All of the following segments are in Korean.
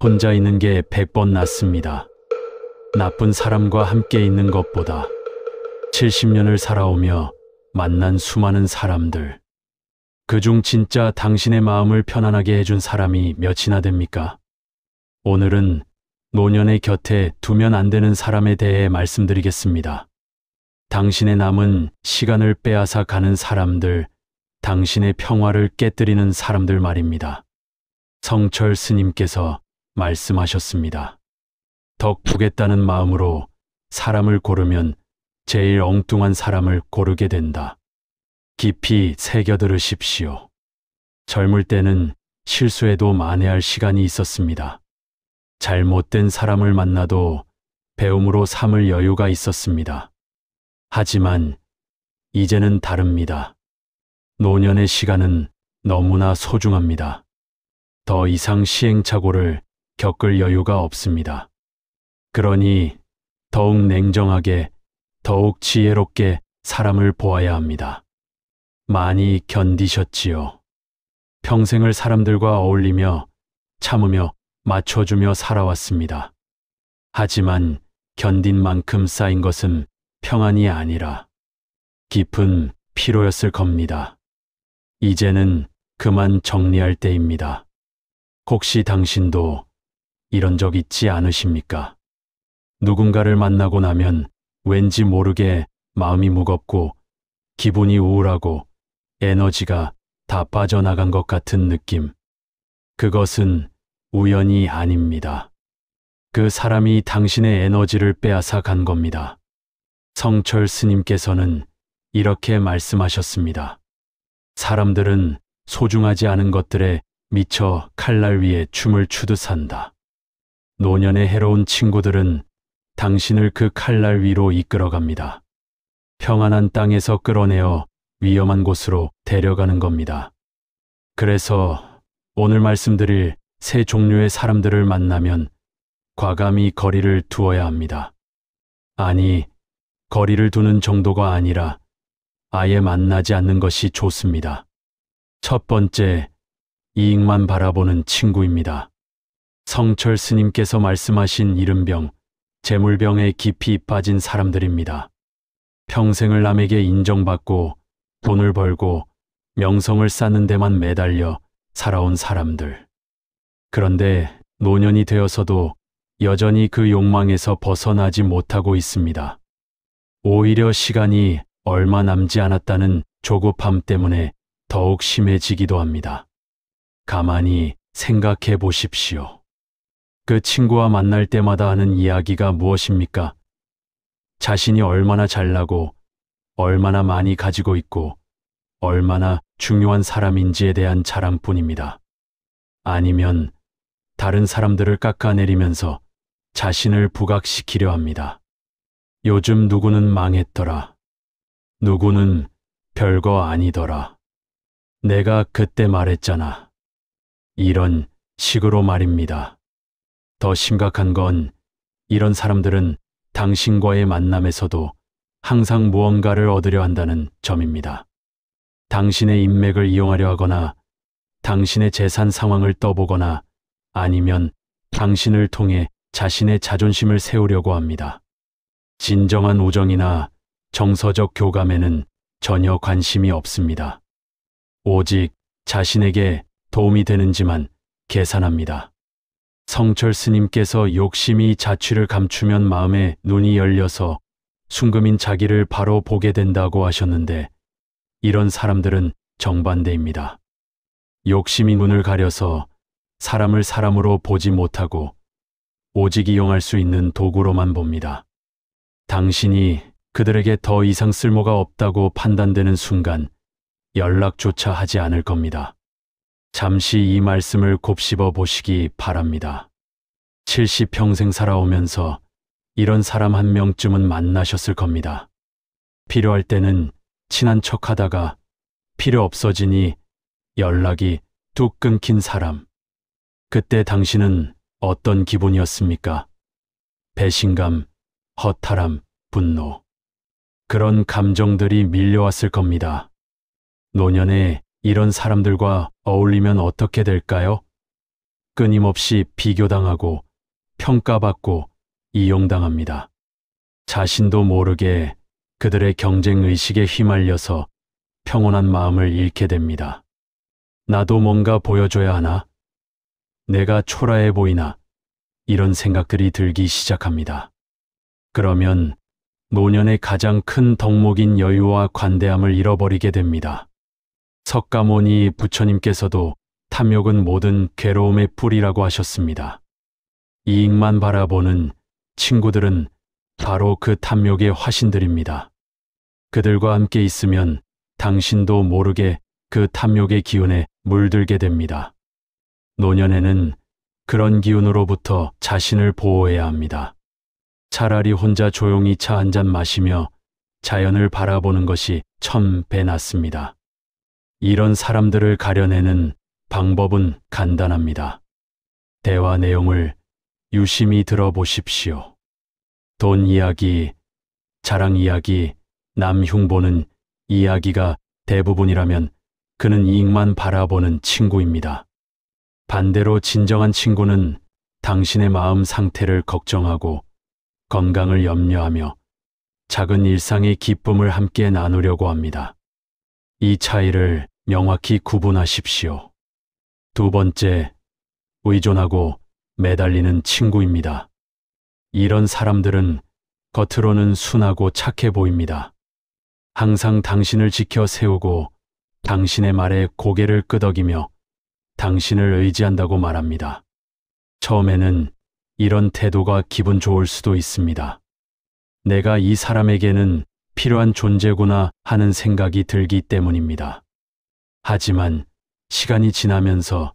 혼자 있는 게 100번 낫습니다. 나쁜 사람과 함께 있는 것보다 70년을 살아오며 만난 수많은 사람들, 그중 진짜 당신의 마음을 편안하게 해준 사람이 몇이나 됩니까? 오늘은 노년의 곁에 두면 안 되는 사람에 대해 말씀드리겠습니다. 당신의 남은 시간을 빼앗아 가는 사람들, 당신의 평화를 깨뜨리는 사람들 말입니다. 성철 스님께서 말씀하셨습니다. 덕 보겠다는 마음으로 사람을 고르면 제일 엉뚱한 사람을 고르게 된다. 깊이 새겨들으십시오. 젊을 때는 실수해도 만회할 시간이 있었습니다. 잘못된 사람을 만나도 배움으로 삼을 여유가 있었습니다. 하지만 이제는 다릅니다. 노년의 시간은 너무나 소중합니다. 더 이상 시행착오를 겪을 여유가 없습니다. 그러니 더욱 냉정하게, 더욱 지혜롭게 사람을 보아야 합니다. 많이 견디셨지요. 평생을 사람들과 어울리며 참으며 맞춰주며 살아왔습니다. 하지만 견딘 만큼 쌓인 것은 평안이 아니라 깊은 피로였을 겁니다. 이제는 그만 정리할 때입니다. 혹시 당신도 이런 적 있지 않으십니까? 누군가를 만나고 나면 왠지 모르게 마음이 무겁고 기분이 우울하고 에너지가 다 빠져나간 것 같은 느낌. 그것은 우연이 아닙니다. 그 사람이 당신의 에너지를 빼앗아 간 겁니다. 성철 스님께서는 이렇게 말씀하셨습니다. 사람들은 소중하지 않은 것들에 미쳐 칼날 위에 춤을 추듯 산다. 노년의 해로운 친구들은 당신을 그 칼날 위로 이끌어갑니다. 평안한 땅에서 끌어내어 위험한 곳으로 데려가는 겁니다. 그래서 오늘 말씀드릴 세 종류의 사람들을 만나면 과감히 거리를 두어야 합니다. 아니, 거리를 두는 정도가 아니라 아예 만나지 않는 것이 좋습니다. 첫 번째, 이익만 바라보는 친구입니다. 성철 스님께서 말씀하신 이른병, 재물병에 깊이 빠진 사람들입니다. 평생을 남에게 인정받고 돈을 벌고 명성을 쌓는 데만 매달려 살아온 사람들. 그런데 노년이 되어서도 여전히 그 욕망에서 벗어나지 못하고 있습니다. 오히려 시간이 얼마 남지 않았다는 조급함 때문에 더욱 심해지기도 합니다. 가만히 생각해 보십시오. 그 친구와 만날 때마다 하는 이야기가 무엇입니까? 자신이 얼마나 잘나고 얼마나 많이 가지고 있고 얼마나 중요한 사람인지에 대한 자랑뿐입니다. 아니면 다른 사람들을 깎아내리면서 자신을 부각시키려 합니다. 요즘 누구는 망했더라. 누구는 별거 아니더라. 내가 그때 말했잖아. 이런 식으로 말입니다. 더 심각한 건 이런 사람들은 당신과의 만남에서도 항상 무언가를 얻으려 한다는 점입니다. 당신의 인맥을 이용하려 하거나 당신의 재산 상황을 떠보거나 아니면 당신을 통해 자신의 자존심을 세우려고 합니다. 진정한 우정이나 정서적 교감에는 전혀 관심이 없습니다. 오직 자신에게 도움이 되는지만 계산합니다. 성철 스님께서 욕심이 자취를 감추면 마음의 눈이 열려서 순금인 자기를 바로 보게 된다고 하셨는데 이런 사람들은 정반대입니다. 욕심이 눈을 가려서 사람을 사람으로 보지 못하고 오직 이용할 수 있는 도구로만 봅니다. 당신이 그들에게 더 이상 쓸모가 없다고 판단되는 순간 연락조차 하지 않을 겁니다. 잠시 이 말씀을 곱씹어 보시기 바랍니다. 70평생 살아오면서 이런 사람 한 명쯤은 만나셨을 겁니다. 필요할 때는 친한 척하다가 필요 없어지니 연락이 뚝 끊긴 사람. 그때 당신은 어떤 기분이었습니까? 배신감, 허탈함, 분노. 그런 감정들이 밀려왔을 겁니다. 노년에 이런 사람들과 어울리면 어떻게 될까요? 끊임없이 비교당하고 평가받고 이용당합니다. 자신도 모르게 그들의 경쟁 의식에 휘말려서 평온한 마음을 잃게 됩니다. 나도 뭔가 보여줘야 하나? 내가 초라해 보이나? 이런 생각들이 들기 시작합니다. 그러면 노년의 가장 큰 덕목인 여유와 관대함을 잃어버리게 됩니다. 석가모니 부처님께서도 탐욕은 모든 괴로움의 뿌리라고 하셨습니다. 이익만 바라보는 친구들은 바로 그 탐욕의 화신들입니다. 그들과 함께 있으면 당신도 모르게 그 탐욕의 기운에 물들게 됩니다. 노년에는 그런 기운으로부터 자신을 보호해야 합니다. 차라리 혼자 조용히 차 한 잔 마시며 자연을 바라보는 것이 천 배 낫습니다. 이런 사람들을 가려내는 방법은 간단합니다. 대화 내용을 유심히 들어보십시오. 돈 이야기, 자랑 이야기, 남 흉보는 이야기가 대부분이라면 그는 이익만 바라보는 친구입니다. 반대로 진정한 친구는 당신의 마음 상태를 걱정하고 건강을 염려하며 작은 일상의 기쁨을 함께 나누려고 합니다. 이 차이를 명확히 구분하십시오. 두 번째, 의존하고 매달리는 친구입니다. 이런 사람들은 겉으로는 순하고 착해 보입니다. 항상 당신을 지켜 세우고 당신의 말에 고개를 끄덕이며 당신을 의지한다고 말합니다. 처음에는 이런 태도가 기분 좋을 수도 있습니다. 내가 이 사람에게는 필요한 존재구나 하는 생각이 들기 때문입니다. 하지만 시간이 지나면서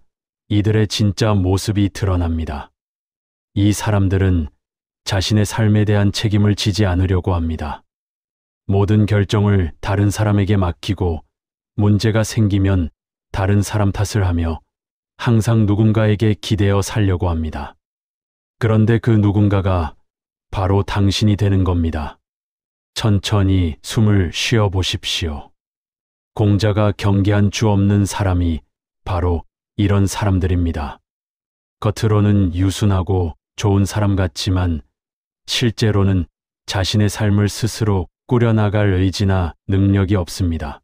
이들의 진짜 모습이 드러납니다. 이 사람들은 자신의 삶에 대한 책임을 지지 않으려고 합니다. 모든 결정을 다른 사람에게 맡기고 문제가 생기면 다른 사람 탓을 하며 항상 누군가에게 기대어 살려고 합니다. 그런데 그 누군가가 바로 당신이 되는 겁니다. 천천히 숨을 쉬어 보십시오. 공자가 경계한 주 없는 사람이 바로 이런 사람들입니다. 겉으로는 유순하고 좋은 사람 같지만 실제로는 자신의 삶을 스스로 꾸려나갈 의지나 능력이 없습니다.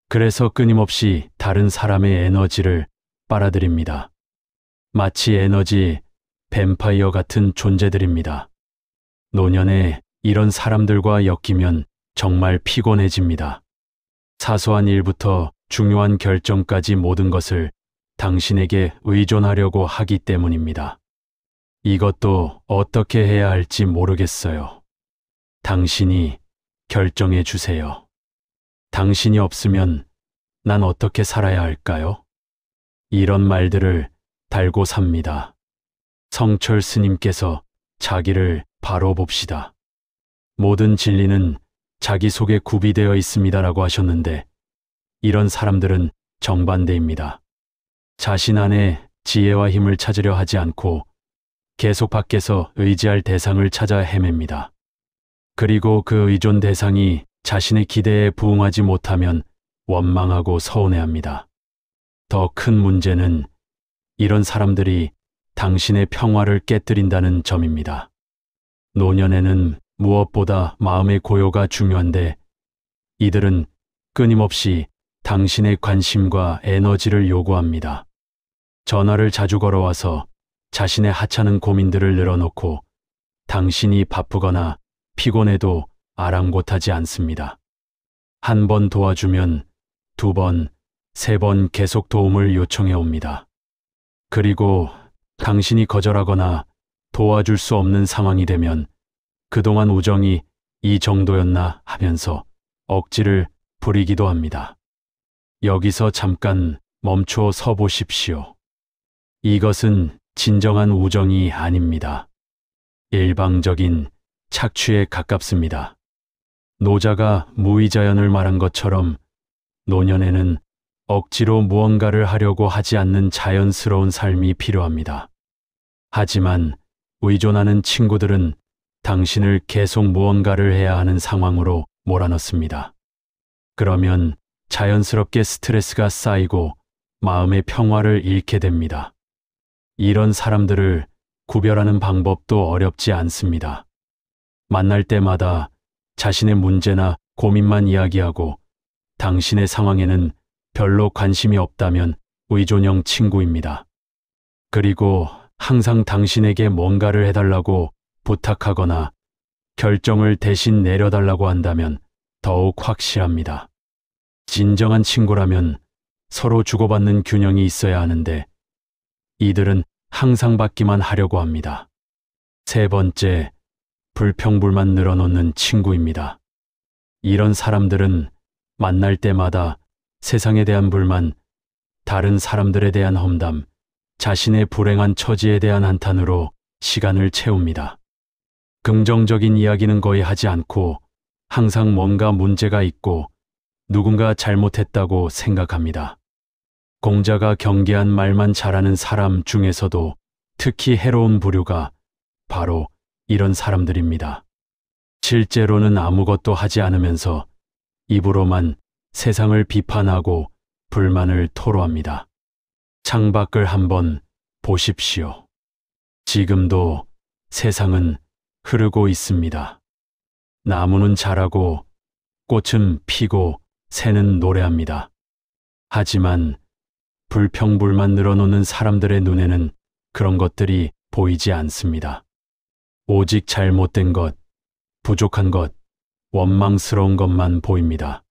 그래서 끊임없이 다른 사람의 에너지를 빨아들입니다. 마치 에너지 뱀파이어 같은 존재들입니다. 노년에 이런 사람들과 엮이면 정말 피곤해집니다. 사소한 일부터 중요한 결정까지 모든 것을 당신에게 의존하려고 하기 때문입니다. 이것도 어떻게 해야 할지 모르겠어요. 당신이 결정해 주세요. 당신이 없으면 난 어떻게 살아야 할까요? 이런 말들을 달고 삽니다. 성철 스님께서 자기를 바로 봅시다. 모든 진리는 자기 속에 구비되어 있습니다라고 하셨는데 이런 사람들은 정반대입니다. 자신 안에 지혜와 힘을 찾으려 하지 않고 계속 밖에서 의지할 대상을 찾아 헤맵니다. 그리고 그 의존 대상이 자신의 기대에 부응하지 못하면 원망하고 서운해합니다. 더 큰 문제는 이런 사람들이 당신의 평화를 깨뜨린다는 점입니다. 노년에는 무엇보다 마음의 고요가 중요한데 이들은 끊임없이 당신의 관심과 에너지를 요구합니다. 전화를 자주 걸어와서 자신의 하찮은 고민들을 늘어놓고 당신이 바쁘거나 피곤해도 아랑곳하지 않습니다. 한 번 도와주면 두 번, 세 번 계속 도움을 요청해 옵니다. 그리고 당신이 거절하거나 도와줄 수 없는 상황이 되면 그동안 우정이 이 정도였나 하면서 억지를 부리기도 합니다. 여기서 잠깐 멈춰 서 보십시오. 이것은 진정한 우정이 아닙니다. 일방적인 착취에 가깝습니다. 노자가 무의자연을 말한 것처럼 노년에는 억지로 무언가를 하려고 하지 않는 자연스러운 삶이 필요합니다. 하지만 의존하는 친구들은 당신을 계속 무언가를 해야 하는 상황으로 몰아넣습니다. 그러면 자연스럽게 스트레스가 쌓이고 마음의 평화를 잃게 됩니다. 이런 사람들을 구별하는 방법도 어렵지 않습니다. 만날 때마다 자신의 문제나 고민만 이야기하고 당신의 상황에는 별로 관심이 없다면 의존형 친구입니다. 그리고 항상 당신에게 뭔가를 해달라고 부탁하거나 결정을 대신 내려달라고 한다면 더욱 확실합니다. 진정한 친구라면 서로 주고받는 균형이 있어야 하는데 이들은 항상 받기만 하려고 합니다. 세 번째, 불평불만 늘어놓는 친구입니다. 이런 사람들은 만날 때마다 세상에 대한 불만, 다른 사람들에 대한 험담, 자신의 불행한 처지에 대한 한탄으로 시간을 채웁니다. 긍정적인 이야기는 거의 하지 않고 항상 뭔가 문제가 있고 누군가 잘못했다고 생각합니다. 공자가 경계한 말만 잘하는 사람 중에서도 특히 해로운 부류가 바로 이런 사람들입니다. 실제로는 아무것도 하지 않으면서 입으로만 세상을 비판하고 불만을 토로합니다. 창밖을 한번 보십시오. 지금도 세상은 흐르고 있습니다. 나무는 자라고 꽃은 피고 새는 노래합니다. 하지만 불평불만 늘어놓는 사람들의 눈에는 그런 것들이 보이지 않습니다. 오직 잘못된 것, 부족한 것, 원망스러운 것만 보입니다.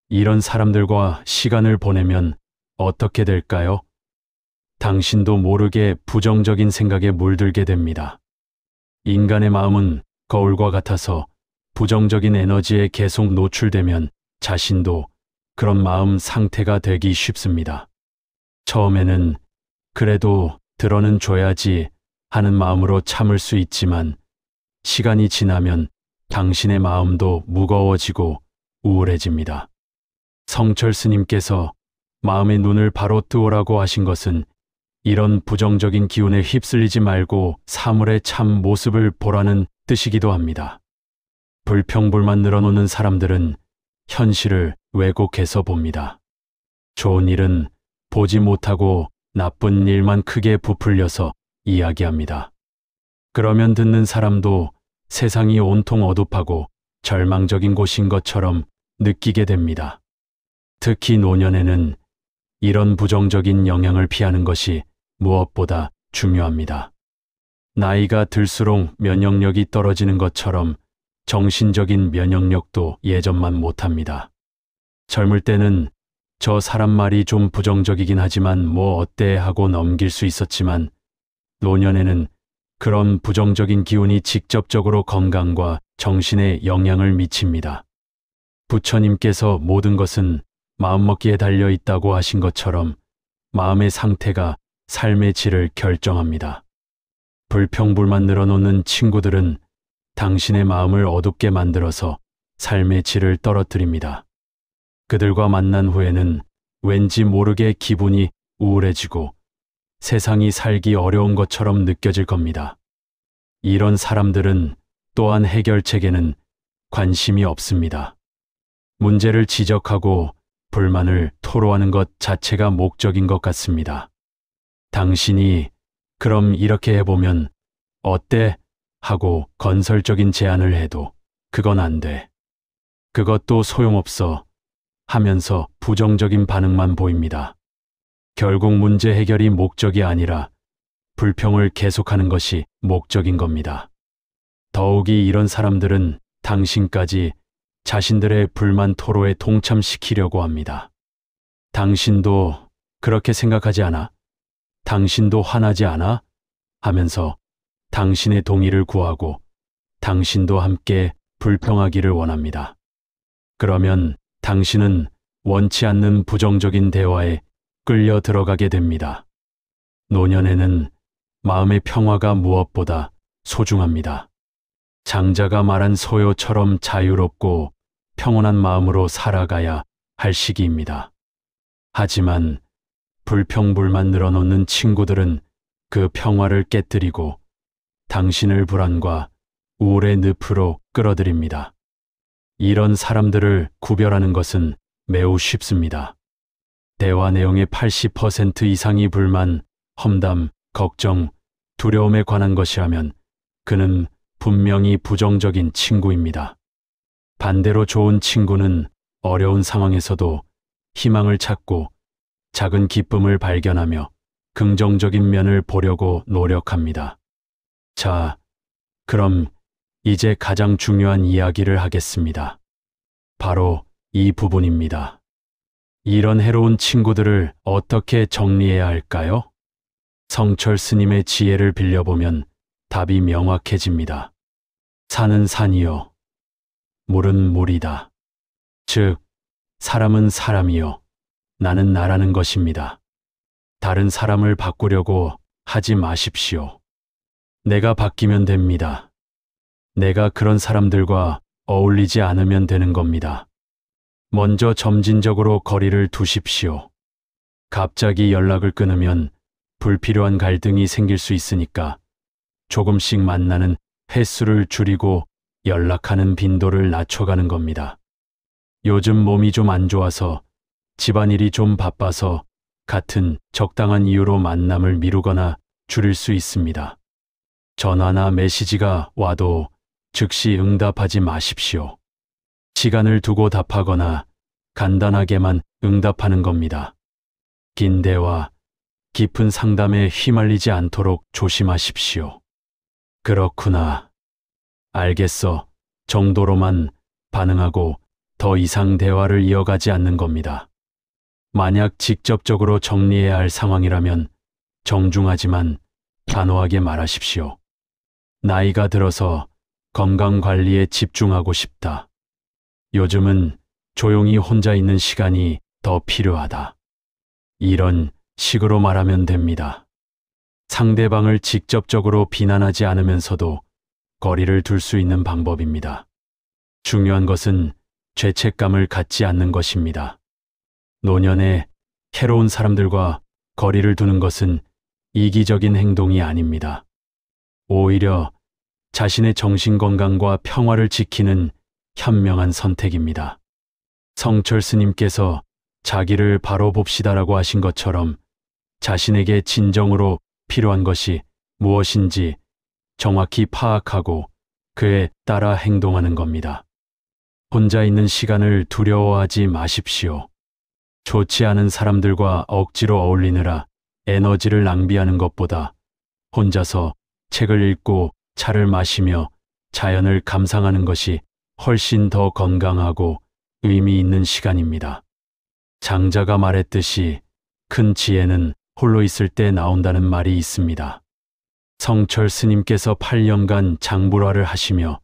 이런 사람들과 시간을 보내면 어떻게 될까요? 당신도 모르게 부정적인 생각에 물들게 됩니다. 인간의 마음은 거울과 같아서 부정적인 에너지에 계속 노출되면 자신도 그런 마음 상태가 되기 쉽습니다. 처음에는 그래도 들어는 줘야지 하는 마음으로 참을 수 있지만 시간이 지나면 당신의 마음도 무거워지고 우울해집니다. 성철 스님께서 마음의 눈을 바로 뜨오라고 하신 것은 이런 부정적인 기운에 휩쓸리지 말고 사물의 참 모습을 보라는 뜻이기도 합니다. 불평불만 늘어놓는 사람들은 현실을 왜곡해서 봅니다. 좋은 일은 보지 못하고 나쁜 일만 크게 부풀려서 이야기합니다. 그러면 듣는 사람도 세상이 온통 어둡하고 절망적인 곳인 것처럼 느끼게 됩니다. 특히 노년에는 이런 부정적인 영향을 피하는 것이 무엇보다 중요합니다. 나이가 들수록 면역력이 떨어지는 것처럼 정신적인 면역력도 예전만 못합니다. 젊을 때는 저 사람 말이 좀 부정적이긴 하지만 뭐 어때 하고 넘길 수 있었지만 노년에는 그런 부정적인 기운이 직접적으로 건강과 정신에 영향을 미칩니다. 부처님께서 모든 것은 마음먹기에 달려 있다고 하신 것처럼 마음의 상태가 삶의 질을 결정합니다. 불평불만 늘어놓는 친구들은 당신의 마음을 어둡게 만들어서 삶의 질을 떨어뜨립니다. 그들과 만난 후에는 왠지 모르게 기분이 우울해지고 세상이 살기 어려운 것처럼 느껴질 겁니다. 이런 사람들은 또한 해결책에는 관심이 없습니다. 문제를 지적하고 불만을 토로하는 것 자체가 목적인 것 같습니다. 당신이 그럼 이렇게 해보면 어때? 하고 건설적인 제안을 해도 그건 안 돼. 그것도 소용없어 하면서 부정적인 반응만 보입니다. 결국 문제 해결이 목적이 아니라 불평을 계속하는 것이 목적인 겁니다. 더욱이 이런 사람들은 당신까지 자신들의 불만 토로에 동참시키려고 합니다. 당신도 그렇게 생각하지 않아? 당신도 화나지 않아? 하면서 당신의 동의를 구하고 당신도 함께 불평하기를 원합니다. 그러면 당신은 원치 않는 부정적인 대화에 끌려 들어가게 됩니다. 노년에는 마음의 평화가 무엇보다 소중합니다. 장자가 말한 소요처럼 자유롭고 평온한 마음으로 살아가야 할 시기입니다. 하지만 불평불만 늘어놓는 친구들은 그 평화를 깨뜨리고 당신을 불안과 우울의 늪으로 끌어들입니다. 이런 사람들을 구별하는 것은 매우 쉽습니다. 대화 내용의 80% 이상이 불만, 험담, 걱정, 두려움에 관한 것이라면 그는 분명히 부정적인 친구입니다. 반대로 좋은 친구는 어려운 상황에서도 희망을 찾고 작은 기쁨을 발견하며 긍정적인 면을 보려고 노력합니다. 자, 그럼 이제 가장 중요한 이야기를 하겠습니다. 바로 이 부분입니다. 이런 해로운 친구들을 어떻게 정리해야 할까요? 성철 스님의 지혜를 빌려보면 답이 명확해집니다. 산은 산이요, 물은 물이다. 즉, 사람은 사람이요, 나는 나라는 것입니다. 다른 사람을 바꾸려고 하지 마십시오. 내가 바뀌면 됩니다. 내가 그런 사람들과 어울리지 않으면 되는 겁니다. 먼저 점진적으로 거리를 두십시오. 갑자기 연락을 끊으면 불필요한 갈등이 생길 수 있으니까 조금씩 만나는 횟수를 줄이고 연락하는 빈도를 낮춰가는 겁니다. 요즘 몸이 좀 안 좋아서, 집안일이 좀 바빠서 같은 적당한 이유로 만남을 미루거나 줄일 수 있습니다. 전화나 메시지가 와도 즉시 응답하지 마십시오. 시간을 두고 답하거나 간단하게만 응답하는 겁니다. 긴 대화, 깊은 상담에 휘말리지 않도록 조심하십시오. 그렇구나. 알겠어. 정도로만 반응하고 더 이상 대화를 이어가지 않는 겁니다. 만약 직접적으로 정리해야 할 상황이라면 정중하지만 단호하게 말하십시오. 나이가 들어서 건강 관리에 집중하고 싶다. 요즘은 조용히 혼자 있는 시간이 더 필요하다. 이런 식으로 말하면 됩니다. 상대방을 직접적으로 비난하지 않으면서도 거리를 둘 수 있는 방법입니다. 중요한 것은 죄책감을 갖지 않는 것입니다. 노년에 해로운 사람들과 거리를 두는 것은 이기적인 행동이 아닙니다. 오히려 자신의 정신건강과 평화를 지키는 현명한 선택입니다. 성철 스님께서 자기를 바로 봅시다라고 하신 것처럼 자신에게 진정으로 필요한 것이 무엇인지 정확히 파악하고 그에 따라 행동하는 겁니다. 혼자 있는 시간을 두려워하지 마십시오. 좋지 않은 사람들과 억지로 어울리느라 에너지를 낭비하는 것보다 혼자서 책을 읽고 차를 마시며 자연을 감상하는 것이 훨씬 더 건강하고 의미 있는 시간입니다. 장자가 말했듯이 큰 지혜는 홀로 있을 때 나온다는 말이 있습니다. 성철 스님께서 8년간 장불화를 하시며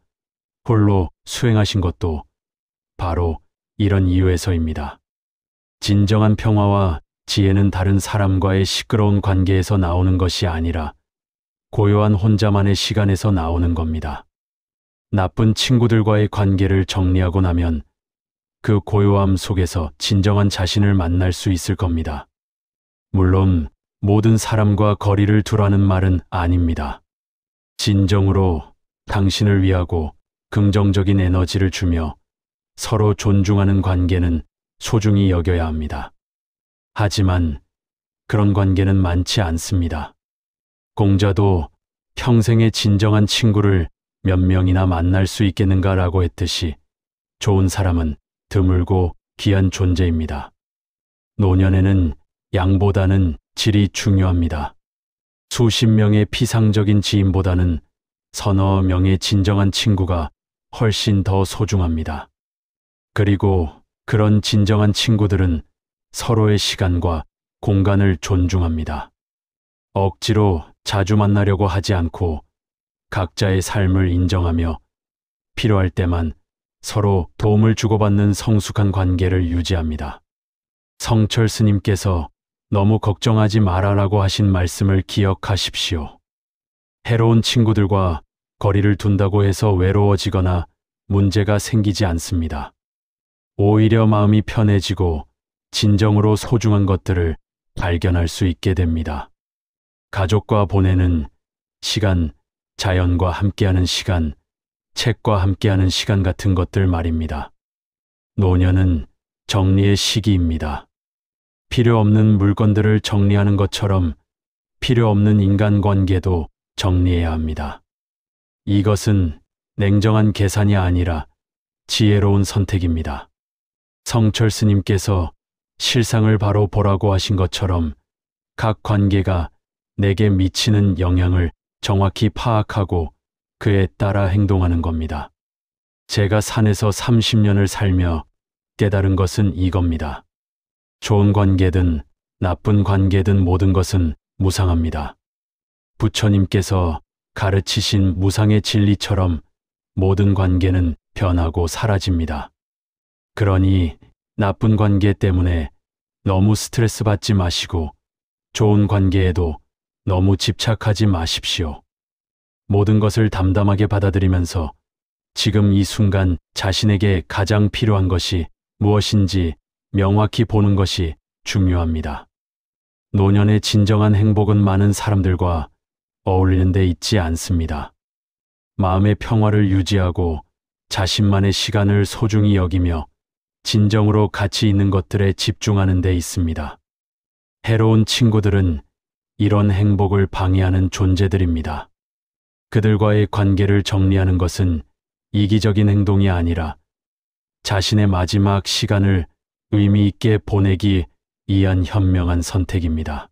홀로 수행하신 것도 바로 이런 이유에서입니다. 진정한 평화와 지혜는 다른 사람과의 시끄러운 관계에서 나오는 것이 아니라 고요한 혼자만의 시간에서 나오는 겁니다. 나쁜 친구들과의 관계를 정리하고 나면 그 고요함 속에서 진정한 자신을 만날 수 있을 겁니다. 물론 모든 사람과 거리를 두라는 말은 아닙니다. 진정으로 당신을 위하고 긍정적인 에너지를 주며 서로 존중하는 관계는 소중히 여겨야 합니다. 하지만 그런 관계는 많지 않습니다. 공자도 평생의 진정한 친구를 몇 명이나 만날 수 있겠는가라고 했듯이 좋은 사람은 드물고 귀한 존재입니다. 노년에는 양보다는 질이 중요합니다. 수십 명의 피상적인 지인보다는 서너 명의 진정한 친구가 훨씬 더 소중합니다. 그리고 그런 진정한 친구들은 서로의 시간과 공간을 존중합니다. 억지로 자주 만나려고 하지 않고 각자의 삶을 인정하며 필요할 때만 서로 도움을 주고받는 성숙한 관계를 유지합니다. 성철 스님께서 너무 걱정하지 말아라고 하신 말씀을 기억하십시오. 해로운 친구들과 거리를 둔다고 해서 외로워지거나 문제가 생기지 않습니다. 오히려 마음이 편해지고 진정으로 소중한 것들을 발견할 수 있게 됩니다. 가족과 보내는 시간, 자연과 함께하는 시간, 책과 함께하는 시간 같은 것들 말입니다. 노년은 정리의 시기입니다. 필요 없는 물건들을 정리하는 것처럼 필요 없는 인간관계도 정리해야 합니다. 이것은 냉정한 계산이 아니라 지혜로운 선택입니다. 성철 스님께서 실상을 바로 보라고 하신 것처럼 각 관계가 내게 미치는 영향을 정확히 파악하고 그에 따라 행동하는 겁니다. 제가 산에서 30년을 살며 깨달은 것은 이겁니다. 좋은 관계든 나쁜 관계든 모든 것은 무상합니다. 부처님께서 가르치신 무상의 진리처럼 모든 관계는 변하고 사라집니다. 그러니 나쁜 관계 때문에 너무 스트레스 받지 마시고 좋은 관계에도 너무 집착하지 마십시오. 모든 것을 담담하게 받아들이면서 지금 이 순간 자신에게 가장 필요한 것이 무엇인지 명확히 보는 것이 중요합니다. 노년의 진정한 행복은 많은 사람들과 어울리는 데 있지 않습니다. 마음의 평화를 유지하고 자신만의 시간을 소중히 여기며 진정으로 가치 있는 것들에 집중하는 데 있습니다. 해로운 친구들은 이런 행복을 방해하는 존재들입니다. 그들과의 관계를 정리하는 것은 이기적인 행동이 아니라 자신의 마지막 시간을 의미 있게 보내기 위한 현명한 선택입니다.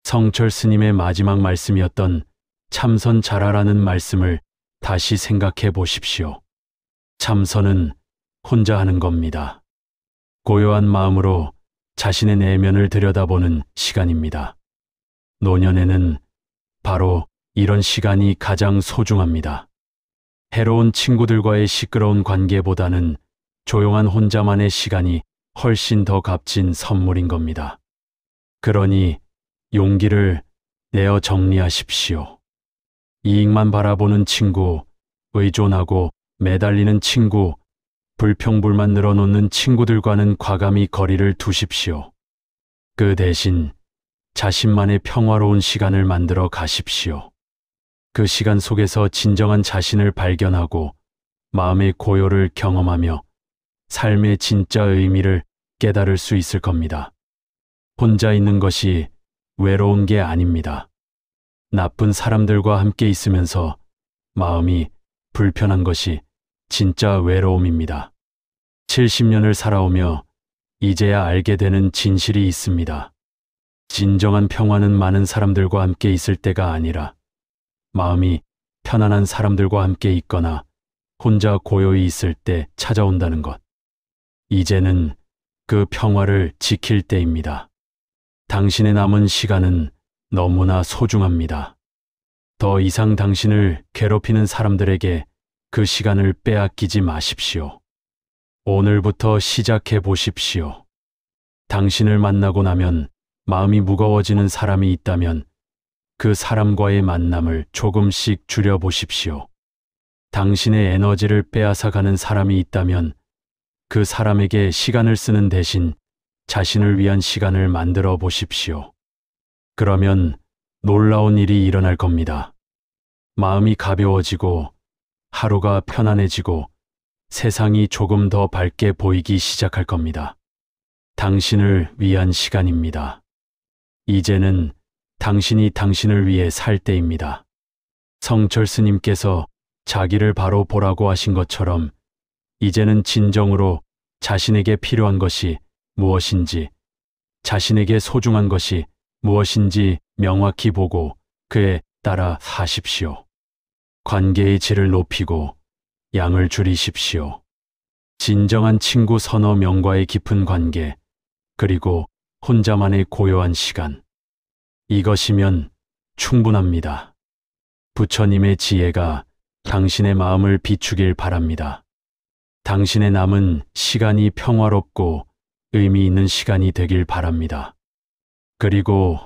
성철 스님의 마지막 말씀이었던 참선 잘하라는 말씀을 다시 생각해 보십시오. 참선은 혼자 하는 겁니다. 고요한 마음으로 자신의 내면을 들여다보는 시간입니다. 노년에는 바로 이런 시간이 가장 소중합니다. 해로운 친구들과의 시끄러운 관계보다는 조용한 혼자만의 시간이 훨씬 더 값진 선물인 겁니다. 그러니 용기를 내어 정리하십시오. 이익만 바라보는 친구, 의존하고 매달리는 친구, 불평불만 늘어놓는 친구들과는 과감히 거리를 두십시오. 그 대신 자신만의 평화로운 시간을 만들어 가십시오. 그 시간 속에서 진정한 자신을 발견하고 마음의 고요를 경험하며 삶의 진짜 의미를 깨달을 수 있을 겁니다. 혼자 있는 것이 외로운 게 아닙니다. 나쁜 사람들과 함께 있으면서 마음이 불편한 것이 진짜 외로움입니다. 70년을 살아오며 이제야 알게 되는 진실이 있습니다. 진정한 평화는 많은 사람들과 함께 있을 때가 아니라 마음이 편안한 사람들과 함께 있거나 혼자 고요히 있을 때 찾아온다는 것. 이제는 그 평화를 지킬 때입니다. 당신의 남은 시간은 너무나 소중합니다. 더 이상 당신을 괴롭히는 사람들에게 그 시간을 빼앗기지 마십시오. 오늘부터 시작해 보십시오. 당신을 만나고 나면 마음이 무거워지는 사람이 있다면 그 사람과의 만남을 조금씩 줄여보십시오. 당신의 에너지를 빼앗아 가는 사람이 있다면 그 사람에게 시간을 쓰는 대신 자신을 위한 시간을 만들어 보십시오. 그러면 놀라운 일이 일어날 겁니다. 마음이 가벼워지고 하루가 편안해지고 세상이 조금 더 밝게 보이기 시작할 겁니다. 당신을 위한 시간입니다. 이제는 당신이 당신을 위해 살 때입니다. 성철 스님께서 자기를 바로 보라고 하신 것처럼 이제는 진정으로 자신에게 필요한 것이 무엇인지, 자신에게 소중한 것이 무엇인지 명확히 보고 그에 따라 사십시오. 관계의 질을 높이고 양을 줄이십시오. 진정한 친구 서너 명과의 깊은 관계, 그리고 혼자만의 고요한 시간. 이것이면 충분합니다. 부처님의 지혜가 당신의 마음을 비추길 바랍니다. 당신의 남은 시간이 평화롭고 의미 있는 시간이 되길 바랍니다. 그리고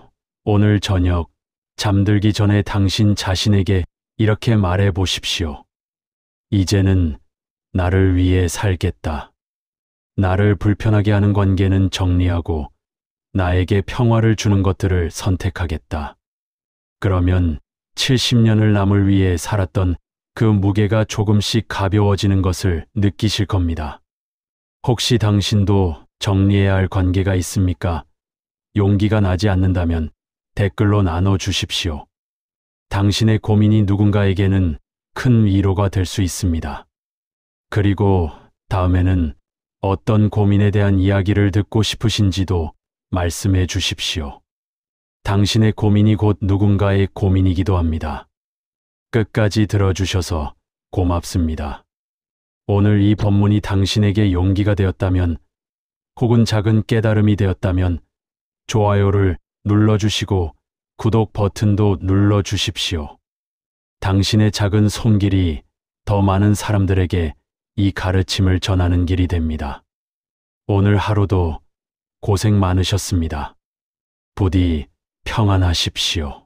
오늘 저녁 잠들기 전에 당신 자신에게 이렇게 말해 보십시오. 이제는 나를 위해 살겠다. 나를 불편하게 하는 관계는 정리하고 나에게 평화를 주는 것들을 선택하겠다. 그러면 70년을 남을 위해 살았던 그 무게가 조금씩 가벼워지는 것을 느끼실 겁니다. 혹시 당신도 정리해야 할 관계가 있습니까? 용기가 나지 않는다면 댓글로 나눠 주십시오. 당신의 고민이 누군가에게는 큰 위로가 될 수 있습니다. 그리고 다음에는 어떤 고민에 대한 이야기를 듣고 싶으신지도 말씀해 주십시오. 당신의 고민이 곧 누군가의 고민이기도 합니다. 끝까지 들어주셔서 고맙습니다. 오늘 이 법문이 당신에게 용기가 되었다면, 혹은 작은 깨달음이 되었다면, 좋아요를 눌러주시고 구독 버튼도 눌러주십시오. 당신의 작은 손길이 더 많은 사람들에게 이 가르침을 전하는 길이 됩니다. 오늘 하루도 고생 많으셨습니다. 부디 평안하십시오.